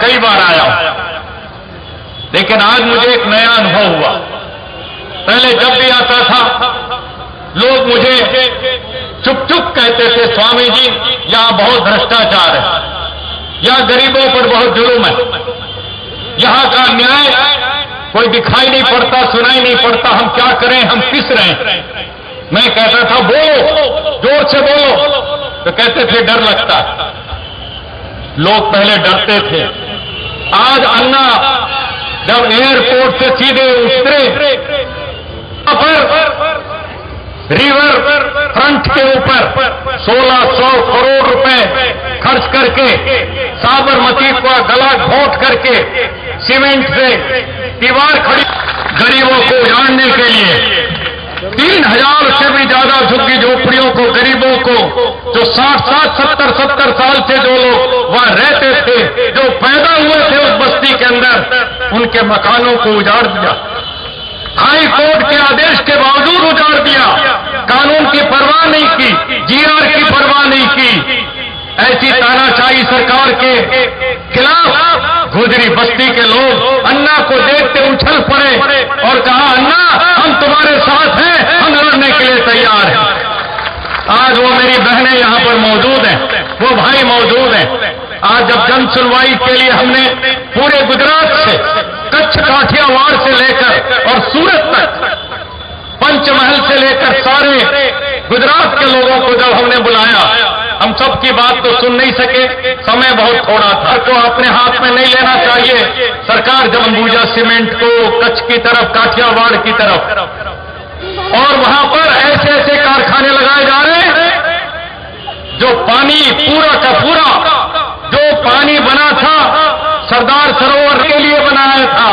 कई बार आया हूं, लेकिन आज मुझे एक नया अनुभव हुआ। पहले जब भी आता था लोग मुझे चुप चुप कहते थे, स्वामी जी यहां बहुत भ्रष्टाचार है, यहां गरीबों पर बहुत जुल्म है, यहां का न्याय कोई दिखाई नहीं पड़ता, सुनाई नहीं पड़ता, हम क्या करें, हम पिस रहे हैं। मैं कहता था बोलो, जोर से बोलो, तो कहते थे डर लगता है। लोग पहले डरते थे। आज अन्ना जब एयरपोर्ट से सीधे उतरे पर रिवर फ्रंट के ऊपर 1600 करोड़ रुपए खर्च करके साबरमती को गला घोंट करके सीमेंट से दीवार खड़ी, गरीबों को उजाड़ने के लिए 3000 से भी ज्यादा झुग्गी झोपड़ियों को, गरीबों को जो 60-60, 70-70 साल से जो लोग वहां रहते थे, जो पैदा हुए थे उस बस्ती के अंदर, उनके मकानों को उजाड़ दिया। हाई कोर्ट के आदेश के बावजूद उजाड़ दिया। कानून की परवाह नहीं की, जीआर की परवाह नहीं की। ऐसी तानाशाही सरकार के खिलाफ गुजरी बस्ती के लोग अन्ना को देखते उछल पड़े और कहा, अन्ना हम तुम्हारे साथ हैं, हम लड़ने के लिए तैयार हैं। आज वो मेरी बहनें यहां पर मौजूद हैं, वो भाई मौजूद हैं। आज जब जन सुनवाई के लिए हमने पूरे गुजरात से, कच्छ काठियावाड़ से लेकर और सूरत तक, पंचमहल से लेकर सारे गुजरात के लोगों को जब हमने बुलाया, हम सबकी बात तो सुन नहीं सके, समय बहुत थोड़ा था, तो अपने हाथ में नहीं लेना चाहिए। सरकार जब अंबुजा सीमेंट को कच्छ की तरफ, काठियावाड़ की तरफ, और वहां पर ऐसे ऐसे कारखाने लगाए जा रहे हैं जो पानी पूरा का पूरा, जो पानी बना था सरदार सरोवर के लिए बनाया था,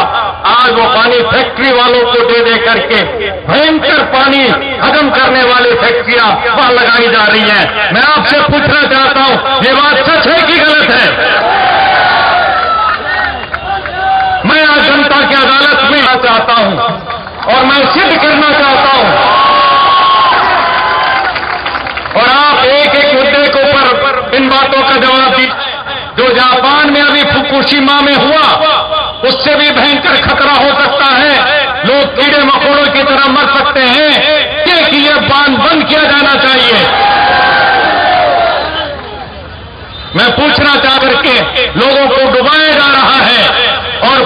आज वो पानी फैक्ट्री वालों को दे दे करके भयंकर पानी खत्म करने वाली फैक्ट्रियां वहां लगाई जा रही हैं। मैं आपसे पूछना चाहता हूं, ये बात सच है कि गलत है? मैं आज जनता की अदालत में आना चाहता हूं और मैं सिद्ध करना चाहता हूं, और आप एक एक मुद्दे के ऊपर इन बातों का जवाब दीजिए। जो जापान में अभी फुकुशिमा में हुआ, उससे भी भयंकर खतरा हो सकता है। लोग कीड़े मकोड़ों की तरह मर सकते हैं कि यह बांध बंद किया जाना चाहिए। मैं पूछना चाह करके, लोगों को डुबाया जा रहा है और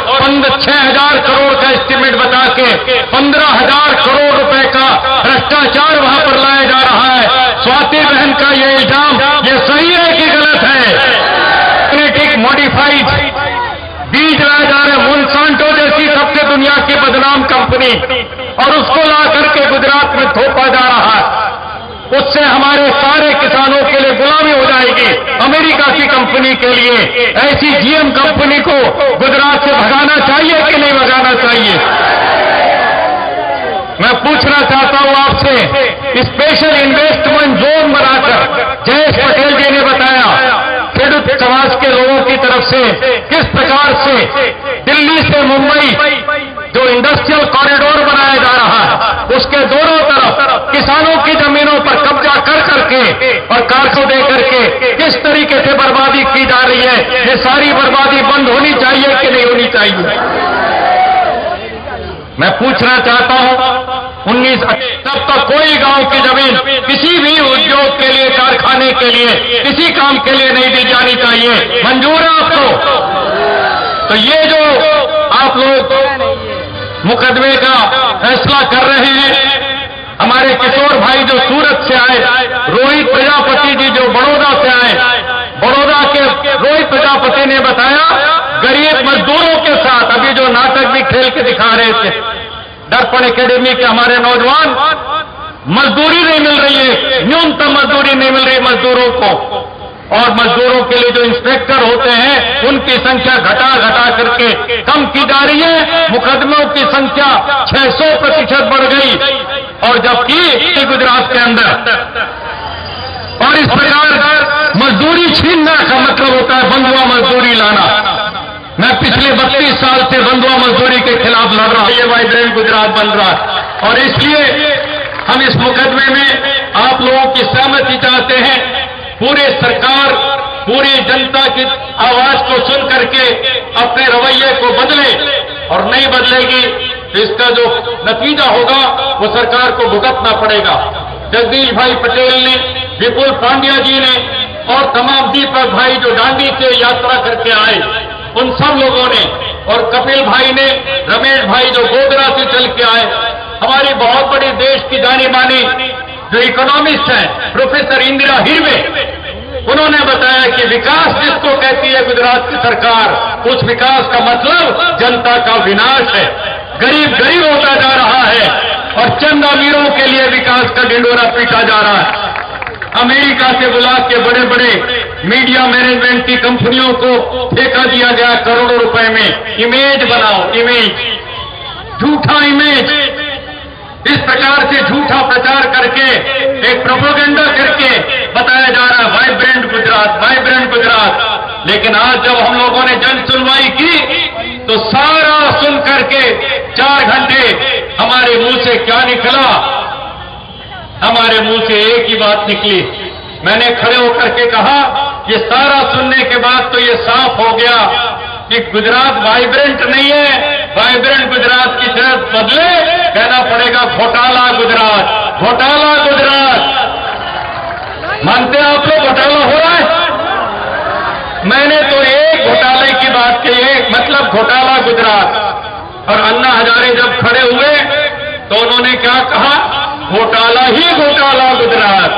6,000 करोड़ का एस्टीमेट बता के 15,000 करोड़ रुपए का भ्रष्टाचार वहां पर लाया जा रहा है। स्वाति बहन का ये इल्जाम, ये सही है कि गलत है? जेनेटिक मॉडिफाइड बीज लाए जा रहे, मोनसांटो जैसी सबसे दुनिया की बदनाम कंपनी, और उसको ला करके गुजरात में थोपा जा रहा है। उससे हमारे सारे किसानों के लिए गुलामी हो जाएगी। अमेरिका की कंपनी के लिए ऐसी जीएम कंपनी को गुजरात से भगाना चाहिए कि नहीं भगाना चाहिए? मैं पूछना चाहता हूं आपसे, स्पेशल इन्वेस्टमेंट जोन बनाकर जयेश पटेल जी ने बताया, खेडूत समाज के लोगों की तरफ से किस प्रकार से दिल्ली से मुंबई जो इंडस्ट्रियल कॉरिडोर बनाया जा रहा है, उसके दोनों तरफ किसानों की जमीनों पर कब्जा कर करके और कारखों दे करके किस तरीके से बर्बादी की जा रही है। ये सारी बर्बादी बंद होनी चाहिए कि नहीं होनी चाहिए? मैं पूछना चाहता हूं, 19 तब तक कोई गांव की जमीन किसी भी उद्योग के लिए, कारखाने के लिए, किसी काम के लिए नहीं दी जानी चाहिए। मंजूर है आपको? तो ये जो आप लोग मुकदमे का फैसला कर रहे हैं, हमारे किशोर भाई जो सूरत से आए, रोहित प्रजापति जी जो बड़ौदा से आए, बड़ौदा के रोहित प्रजापति ने बताया, गरीब मजदूरों के साथ अभी जो नाटक भी खेल के दिखा रहे थे, दर्पण एकेडमी के हमारे नौजवान, मजदूरी नहीं मिल रही है, न्यूनतम मजदूरी नहीं मिल रही मजदूरों को, और मजदूरों के लिए जो इंस्पेक्टर होते हैं उनकी संख्या घटा करके कम की जा रही है। मुकदमों की संख्या 600% बढ़ गई, और जबकि गुजरात के अंदर, और इस प्रकार मजदूरी छीनने का मतलब होता है बंधुआ मजदूरी लाना। मैं पिछले 32 साल से बंधुआ मजदूरी के खिलाफ लड़ रहा हूं, ये वाइब्रेंट गुजरात बन रहा है, और इसलिए हम इस मुकदमे में आप लोगों की सहमति चाहते हैं। पूरे सरकार पूरी जनता की आवाज को सुन करके अपने रवैये को बदले, और नहीं बदलेगी तो इसका जो नतीजा होगा वो सरकार को भुगतना पड़ेगा। जगदीश भाई पटेल ने, विपुल पांड्या जी ने और तमाम दीपक भाई जो दांडी से यात्रा करके आए, उन सब लोगों ने, और कपिल भाई ने, रमेश भाई जो गोधरा से चल के आए, हमारी बहुत बड़ी देश की जानी मानी जो इकोनॉमिस्ट हैं प्रोफेसर इंदिरा हिरवे, उन्होंने बताया कि विकास जिसको कहती है गुजरात की सरकार, उस विकास का मतलब जनता का विनाश है। गरीब गरीब होता जा रहा है और चंद अमीरों के लिए विकास का ढिंडोरा पीटा जा रहा है। अमेरिका से बुला के बड़े बड़े मीडिया मैनेजमेंट की कंपनियों को ठेका दिया गया करोड़ों रुपए में। इमेज बनाओ, इमेज, झूठा इमेज, इस प्रकार से झूठा प्रचार करके, एक प्रोपेगेंडा करके बताया जा रहा है वाइब्रेंट गुजरात, वाइब्रेंट गुजरात। लेकिन आज जब हम लोगों ने जन सुनवाई की तो सारा सुन करके 4 घंटे हमारे मुंह से क्या निकला? हमारे मुंह से एक ही बात निकली। मैंने खड़े होकर के कहा, ये सारा सुनने के बाद तो ये साफ हो गया कि गुजरात वाइब्रेंट नहीं है, वाइब्रेंट गुजरात की शर्त बदले, कहना पड़ेगा घोटाला गुजरात, घोटाला गुजरात। मानते हैं आप लोग घोटाला हो रहा है? मैंने तो एक घोटाले की बात कही है, मतलब घोटाला गुजरात। और अन्ना हजारे जब खड़े हुए तो उन्होंने क्या कहा? घोटाला ही घोटाला गुजरात,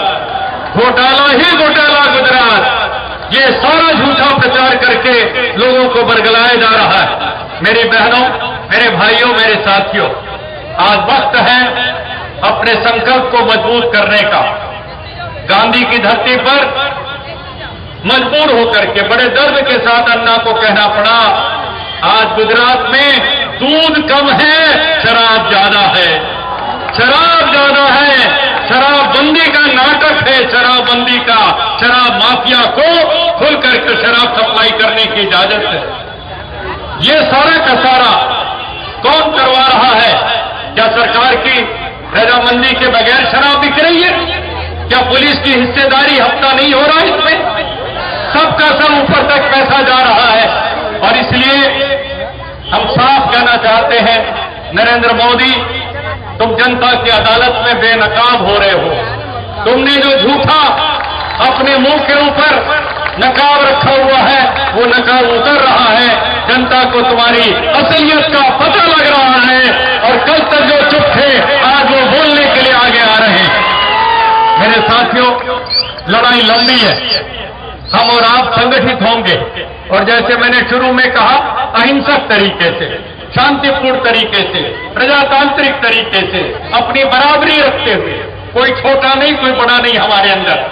घोटाला ही घोटाला गुजरात। ये सारा झूठा प्रचार करके लोगों को बरगलाया जा रहा है। मेरी बहनों, मेरे भाइयों, मेरे साथियों, आज वक्त है अपने संकल्प को मजबूत करने का। गांधी की धरती पर मजबूर होकर के बड़े दर्द के साथ अन्ना को कहना पड़ा, आज गुजरात में दूध कम है, शराब ज्यादा है, शराब ज्यादा है। शराबबंदी का नाटक है, शराबबंदी का, शराब माफिया को खुल करके शराब सप्लाई करने की इजाजत है। ये सारा का सारा कौन करवा रहा है? क्या सरकार की रजामंदी के बगैर शराब बिक रही है? क्या पुलिस की हिस्सेदारी हफ्ता नहीं हो रहा इसमें? सबका सब ऊपर तक पैसा जा रहा है। और इसलिए हम साफ कहना चाहते हैं, नरेंद्र मोदी, तुम जनता की अदालत में बेनकाब हो रहे हो। तुमने जो झूठा अपने मुंह के ऊपर नकाब रखा हुआ है, वो नकाब उतर रहा है। जनता को तुम्हारी असलियत का पता लग रहा है और कल तक जो चुप थे आज वो बोलने के लिए आगे आ रहे हैं। मेरे साथियों, लड़ाई लंबी है, हम और आप संगठित होंगे और जैसे मैंने शुरू में कहा, अहिंसक तरीके से, शांतिपूर्ण तरीके से, प्रजातांत्रिक तरीके से, अपनी बराबरी रखते हुए, कोई छोटा नहीं कोई बड़ा नहीं हमारे अंदर।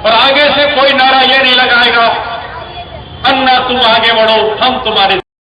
और आगे से कोई नारा ये नहीं लगाएगा, अन्ना तुम आगे बढ़ो, हम तुम्हारे